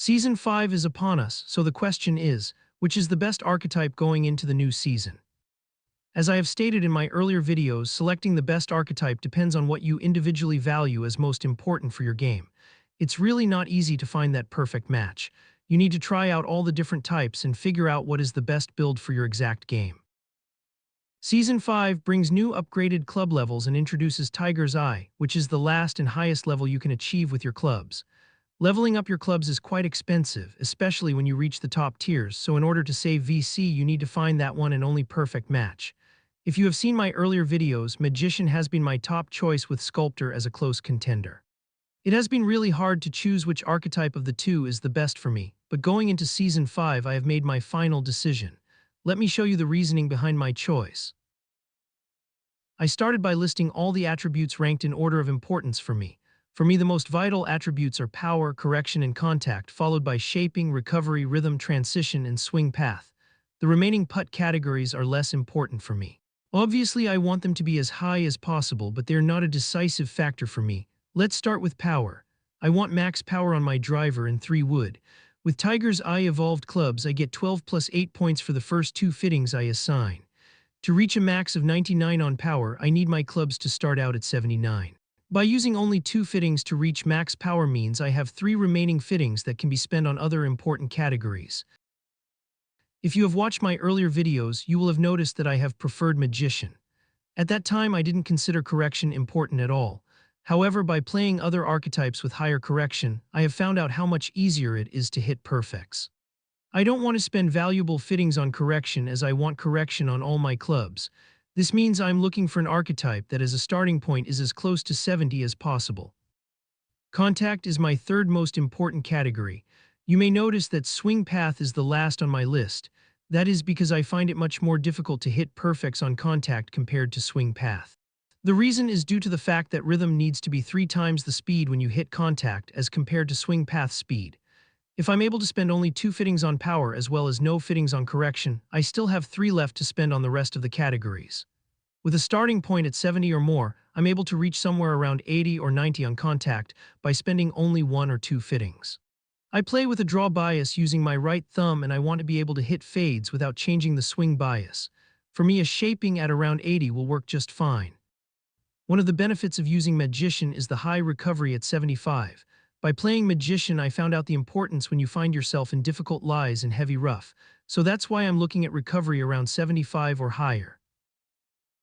Season 5 is upon us, so the question is, which is the best archetype going into the new season? As I have stated in my earlier videos, selecting the best archetype depends on what you individually value as most important for your game. It's really not easy to find that perfect match. You need to try out all the different types and figure out what is the best build for your exact game. Season 5 brings new upgraded club levels and introduces Tiger's Eye, which is the last and highest level you can achieve with your clubs. Leveling up your clubs is quite expensive, especially when you reach the top tiers, so in order to save VC you need to find that one and only perfect match. If you have seen my earlier videos, Magician has been my top choice with Sculptor as a close contender. It has been really hard to choose which archetype of the two is the best for me, but going into Season 5 I have made my final decision. Let me show you the reasoning behind my choice. I started by listing all the attributes ranked in order of importance for me. For me, the most vital attributes are power, correction, and contact, followed by shaping, recovery, rhythm, transition, and swing path. The remaining putt categories are less important for me. Obviously, I want them to be as high as possible, but they're not a decisive factor for me. Let's start with power. I want max power on my driver and 3 wood. With Tiger's Eye evolved clubs, I get 12 plus 8 points for the first 2 fittings I assign. To reach a max of 99 on power, I need my clubs to start out at 79. By using only 2 fittings to reach max power means I have 3 remaining fittings that can be spent on other important categories. If you have watched my earlier videos, you will have noticed that I have preferred Magician. At that time, I didn't consider correction important at all. However, by playing other archetypes with higher correction, I have found out how much easier it is to hit perfects. I don't want to spend valuable fittings on correction as I want correction on all my clubs. This means I'm looking for an archetype that as a starting point is as close to 70 as possible. Contact is my third most important category. You may notice that swing path is the last on my list. That is because I find it much more difficult to hit perfects on contact compared to swing path. The reason is due to the fact that rhythm needs to be 3 times the speed when you hit contact as compared to swing path speed. If I'm able to spend only 2 fittings on power as well as no fittings on correction, I still have 3 left to spend on the rest of the categories. With a starting point at 70 or more, I'm able to reach somewhere around 80 or 90 on contact by spending only 1 or 2 fittings. I play with a draw bias using my right thumb and I want to be able to hit fades without changing the swing bias. For me, a shaping at around 80 will work just fine. One of the benefits of using Magician is the high recovery at 75. By playing Magician, I found out the importance when you find yourself in difficult lies and heavy rough, so that's why I'm looking at recovery around 75 or higher.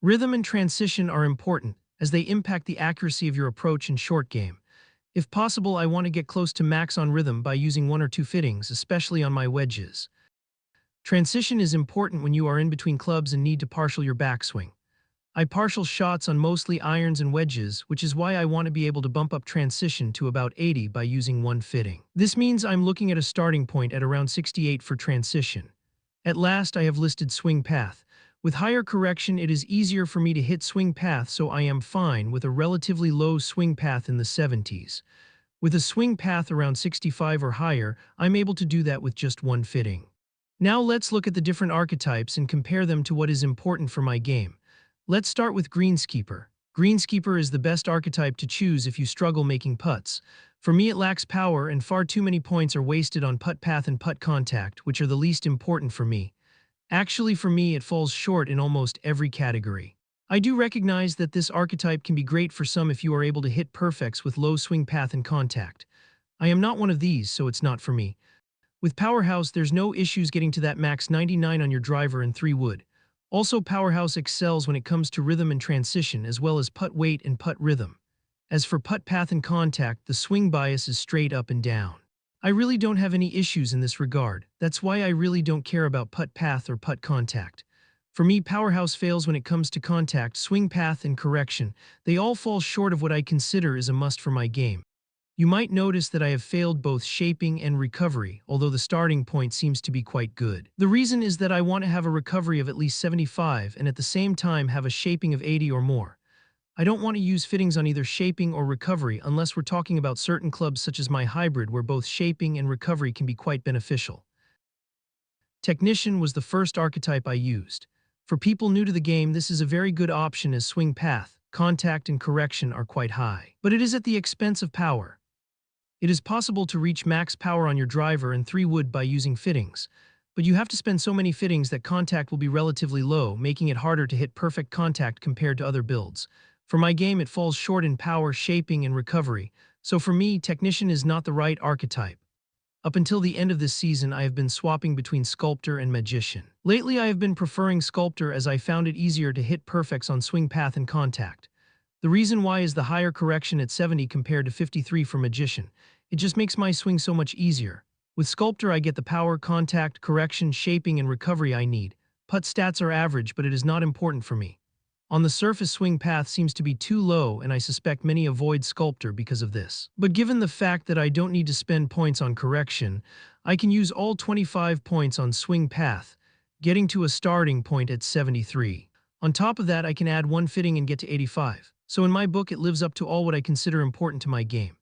Rhythm and transition are important, as they impact the accuracy of your approach in short game. If possible, I want to get close to max on rhythm by using 1 or 2 fittings, especially on my wedges. Transition is important when you are in between clubs and need to partial your backswing. I partial shots on mostly irons and wedges, which is why I want to be able to bump up transition to about 80 by using 1 fitting. This means I'm looking at a starting point at around 68 for transition. At last, I have listed swing path. With higher correction, it is easier for me to hit swing path, so I am fine with a relatively low swing path in the 70s. With a swing path around 65 or higher, I'm able to do that with just 1 fitting. Now let's look at the different archetypes and compare them to what is important for my game. Let's start with Greenskeeper. Greenskeeper is the best archetype to choose if you struggle making putts. For me, it lacks power and far too many points are wasted on putt path and putt contact, which are the least important for me. Actually, for me, it falls short in almost every category. I do recognize that this archetype can be great for some if you are able to hit perfects with low swing path and contact. I am not one of these, so it's not for me. With Powerhouse, there's no issues getting to that max 99 on your driver and 3 wood. Also, Powerhouse excels when it comes to rhythm and transition, as well as putt weight and putt rhythm. As for putt path and contact, the swing bias is straight up and down. I really don't have any issues in this regard. That's why I really don't care about putt path or putt contact. For me, Powerhouse fails when it comes to contact, swing path, and correction. They all fall short of what I consider is a must for my game. You might notice that I have failed both shaping and recovery, although the starting point seems to be quite good. The reason is that I want to have a recovery of at least 75 and at the same time have a shaping of 80 or more. I don't want to use fittings on either shaping or recovery unless we're talking about certain clubs such as my hybrid where both shaping and recovery can be quite beneficial. Technician was the first archetype I used. For people new to the game, this is a very good option as swing path, contact, and correction are quite high. But it is at the expense of power. It is possible to reach max power on your driver and 3 wood by using fittings, but you have to spend so many fittings that contact will be relatively low, making it harder to hit perfect contact compared to other builds. For my game, it falls short in power, shaping, and recovery, so for me, Technician is not the right archetype. Up until the end of this season, I have been swapping between Sculptor and Magician. Lately, I have been preferring Sculptor as I found it easier to hit perfects on swing path and contact. The reason why is the higher correction at 70 compared to 53 for Magician. It just makes my swing so much easier. With Sculptor, I get the power, contact, correction, shaping, and recovery I need. Putt stats are average, but it is not important for me. On the surface, swing path seems to be too low, and I suspect many avoid Sculptor because of this. But given the fact that I don't need to spend points on correction, I can use all 25 points on swing path, getting to a starting point at 73. On top of that, I can add one fitting and get to 85. So in my book, it lives up to all what I consider important to my game.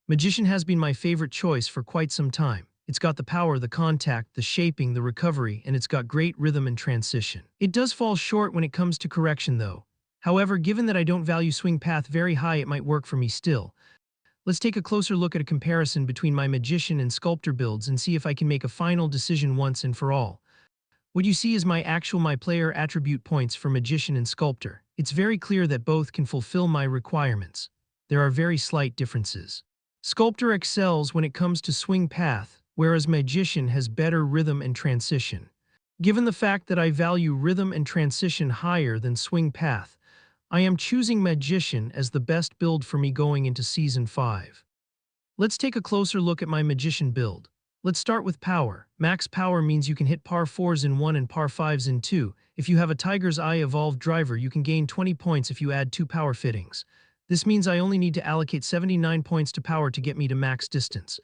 Magician has been my favorite choice for quite some time. It's got the power, the contact, the shaping, the recovery, and it's got great rhythm and transition. It does fall short when it comes to correction though. However, given that I don't value swing path very high, it might work for me still. Let's take a closer look at a comparison between my Magician and Sculptor builds and see if I can make a final decision once and for all. What you see is my player attribute points for Magician and Sculptor. It's very clear that both can fulfill my requirements. There are very slight differences. Sculptor excels when it comes to swing path, whereas Magician has better rhythm and transition. Given the fact that I value rhythm and transition higher than swing path, I am choosing Magician as the best build for me going into Season 5. Let's take a closer look at my Magician build. Let's start with power. Max power means you can hit par 4s in 1 and par 5s in 2. If you have a Tiger's Eye evolved driver, you can gain 20 points if you add 2 power fittings. This means I only need to allocate 79 points to power to get me to max distance.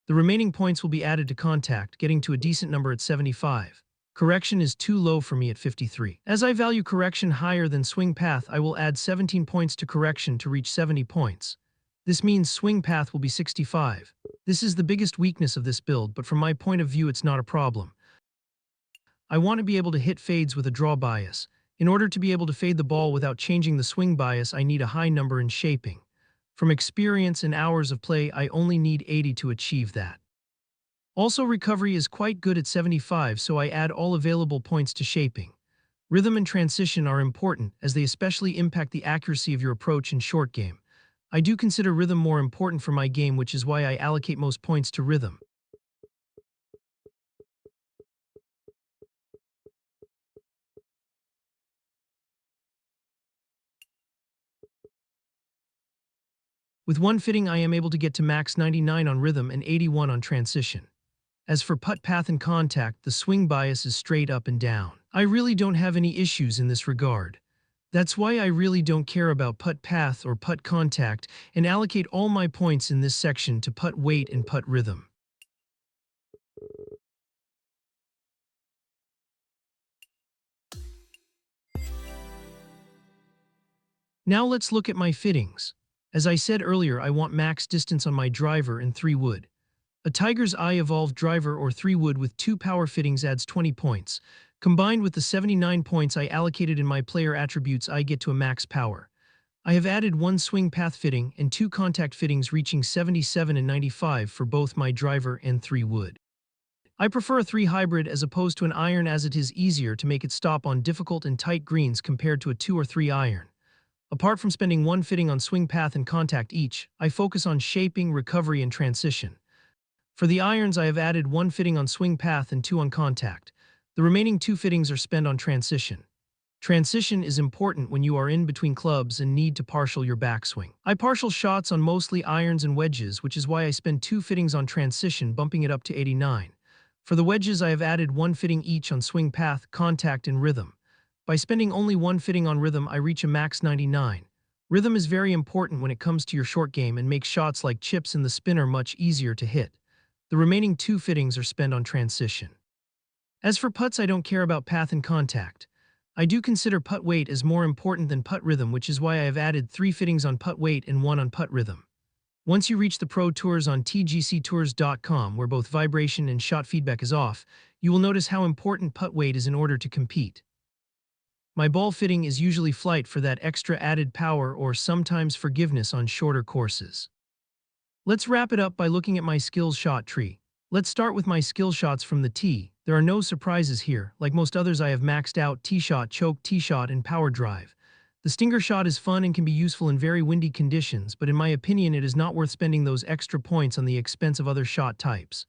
The remaining points will be added to contact, getting to a decent number at 75. Correction is too low for me at 53. As I value correction higher than swing path, I will add 17 points to correction to reach 70 points. This means swing path will be 65. This is the biggest weakness of this build, but from my point of view, it's not a problem. I want to be able to hit fades with a draw bias. In order to be able to fade the ball without changing the swing bias, I need a high number in shaping. From experience and hours of play, I only need 80 to achieve that. Also, recovery is quite good at 75, so I add all available points to shaping. Rhythm and transition are important, as they especially impact the accuracy of your approach in short game. I do consider rhythm more important for my game, which is why I allocate most points to rhythm. With one fitting, I am able to get to max 99 on rhythm and 81 on transition. As for putt path and contact, the swing bias is straight up and down. I really don't have any issues in this regard. That's why I really don't care about putt path or putt contact and allocate all my points in this section to putt weight and putt rhythm. Now let's look at my fittings. As I said earlier, I want max distance on my driver and 3 wood. A Tiger's Eye evolved driver or 3 wood with 2 power fittings adds 20 points. Combined with the 79 points I allocated in my player attributes, I get to a max power. I have added 1 swing path fitting and 2 contact fittings reaching 77 and 95 for both my driver and 3 wood. I prefer a 3 hybrid as opposed to an iron, as it is easier to make it stop on difficult and tight greens compared to a 2 or 3 iron. Apart from spending 1 fitting on swing path and contact each, I focus on shaping, recovery, and transition. For the irons, I have added 1 fitting on swing path and 2 on contact. The remaining 2 fittings are spent on transition. Transition is important when you are in between clubs and need to partial your backswing. I partial shots on mostly irons and wedges, which is why I spend 2 fittings on transition, bumping it up to 89. For the wedges, I have added 1 fitting each on swing path, contact, and rhythm. By spending only 1 fitting on rhythm, I reach a max 99. Rhythm is very important when it comes to your short game and makes shots like chips in the spinner much easier to hit. The remaining 2 fittings are spent on transition. As for putts, I don't care about path and contact. I do consider putt weight as more important than putt rhythm, which is why I have added 3 fittings on putt weight and 1 on putt rhythm. Once you reach the Pro Tours on tgctours.com, where both vibration and shot feedback is off, you will notice how important putt weight is in order to compete. My ball fitting is usually flight for that extra added power or sometimes forgiveness on shorter courses. Let's wrap it up by looking at my skills shot tree. Let's start with my skill shots from the tee. There are no surprises here. Like most others, I have maxed out tee shot, choke, tee shot, and power drive. The stinger shot is fun and can be useful in very windy conditions, but in my opinion it is not worth spending those extra points on the expense of other shot types.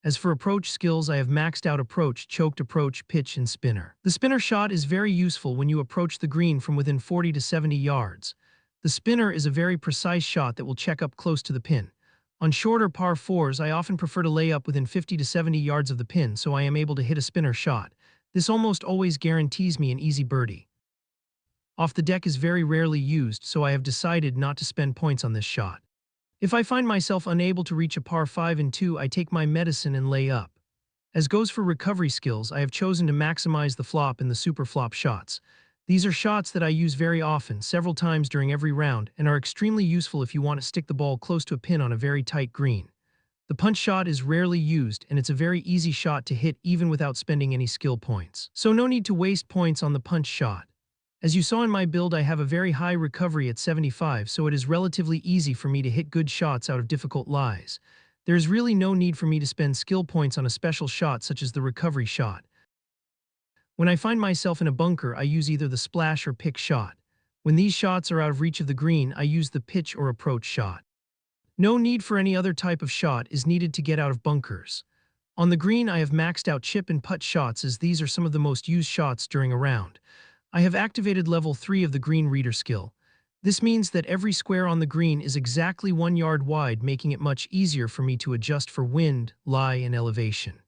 As for approach skills, I have maxed out approach, choked approach, pitch, and spinner. The spinner shot is very useful when you approach the green from within 40 to 70 yards. The spinner is a very precise shot that will check up close to the pin. On shorter par 4s, I often prefer to lay up within 50 to 70 yards of the pin so I am able to hit a spinner shot. This almost always guarantees me an easy birdie. Off the deck is very rarely used, so I have decided not to spend points on this shot. If I find myself unable to reach a par 5 and 2, I take my medicine and lay up. As goes for recovery skills, I have chosen to maximize the flop and the super flop shots. These are shots that I use very often, several times during every round, and are extremely useful if you want to stick the ball close to a pin on a very tight green. The punch shot is rarely used, and it's a very easy shot to hit even without spending any skill points. So no need to waste points on the punch shot. As you saw in my build, I have a very high recovery at 75, so it is relatively easy for me to hit good shots out of difficult lies. There is really no need for me to spend skill points on a special shot such as the recovery shot. When I find myself in a bunker, I use either the splash or pick shot. When these shots are out of reach of the green, I use the pitch or approach shot. No need for any other type of shot is needed to get out of bunkers. On the green, I have maxed out chip and putt shots as these are some of the most used shots during a round. I have activated level 3 of the green reader skill. This means that every square on the green is exactly 1 yard wide, making it much easier for me to adjust for wind, lie, and elevation.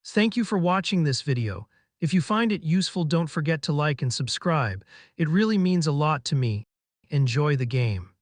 Thank you for watching this video. If you find it useful, don't forget to like and subscribe. It really means a lot to me. Enjoy the game.